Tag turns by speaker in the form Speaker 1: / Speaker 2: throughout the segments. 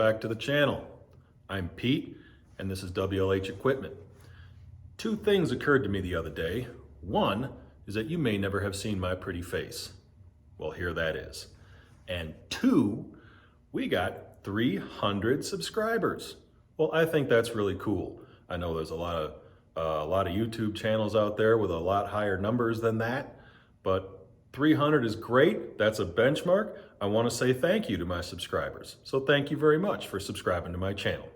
Speaker 1: back to the channel. I'm Pete, and this is WLH Equipment. Two things occurred to me the other day. One is that you may never have seen my pretty face. Well, here that is. And two, we got 300 subscribers. Well, I think that's really cool. I know there's a lot of YouTube channels out there with a lot higher numbers than that, but 300 is great. That's a benchmark. I want to say thank you to my subscribers. So thank you very much for subscribing to my channel.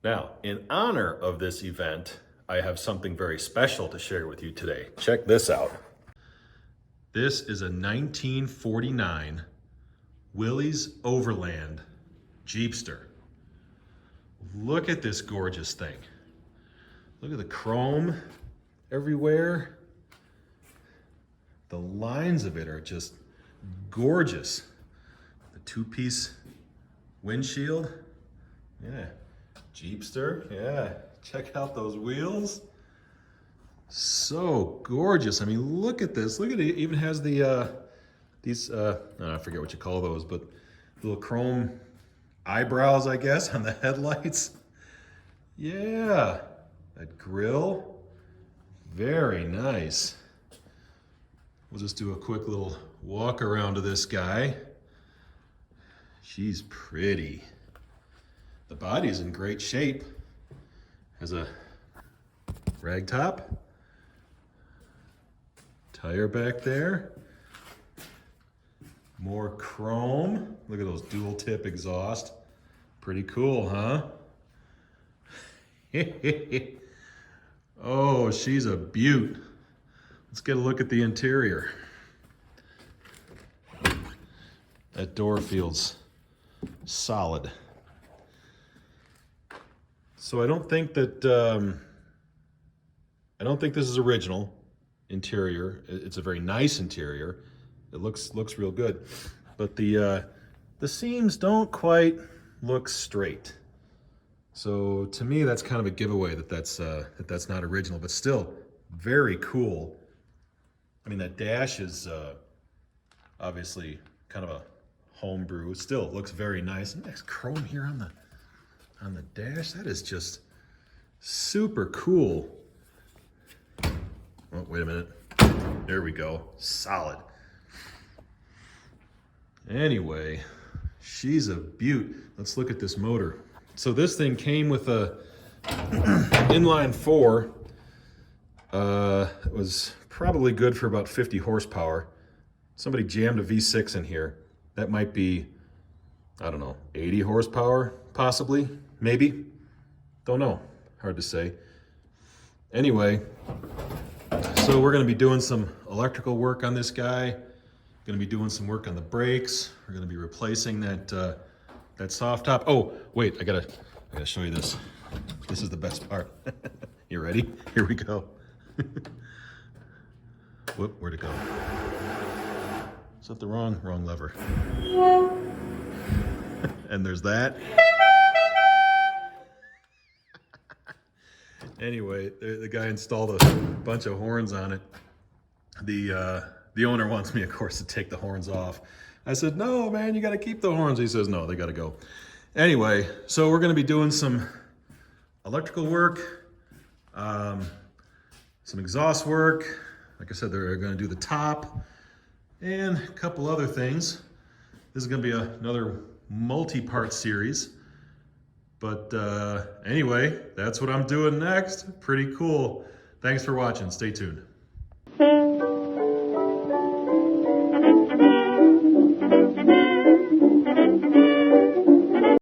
Speaker 1: Now, in honor of this event, I have something very special to share with you today. Check this out. This is a 1949 Willys-Overland Jeepster. Look at this gorgeous thing. Look at the chrome everywhere. The lines of it are just gorgeous. The two-piece windshield. Yeah. Jeepster. Yeah. Check out those wheels. So gorgeous. I mean, look at this. Look at it. It even has the I forget what you call those, but little chrome eyebrows, I guess, on the headlights. Yeah. That grill. Very nice. We'll just do a quick little walk around to this guy. She's pretty. The body's in great shape. Has a rag top. Tire back there. More chrome. Look at those dual tip exhaust. Pretty cool, huh? Oh, she's a beaut. Let's get a look at the interior. That door feels solid. So I don't think this is original interior. It's a very nice interior. It looks real good, but the seams don't quite look straight. So to me, that's kind of a giveaway that's not original, but still very cool. I mean, that dash is obviously kind of a homebrew. Still, it looks very nice. And there's chrome here on the dash. That is just super cool. Oh, wait a minute. There we go. Solid. Anyway, she's a beaut. Let's look at this motor. So this thing came with a inline 4. It was probably good for about 50 horsepower. Somebody jammed a V6 in here. That might be, I don't know, 80 horsepower, possibly, maybe. Don't know, hard to say. Anyway, so we're gonna be doing some electrical work on this guy. Gonna be doing some work on the brakes. We're gonna be replacing that soft top. Oh, wait, I gotta show you this. This is the best part. You ready? Here we go. Whoop, where'd it go? Is that the wrong lever? And there's that. Anyway, the guy installed a bunch of horns on it. The owner wants me, of course, to take the horns off. I said, no, man, you got to keep the horns. He says, no, they got to go. Anyway, so we're going to be doing some electrical work, some exhaust work. Like I said, they're going to do the top and a couple other things. This is going to be another multi-part series. But anyway, that's what I'm doing next. Pretty cool. Thanks for watching. Stay tuned.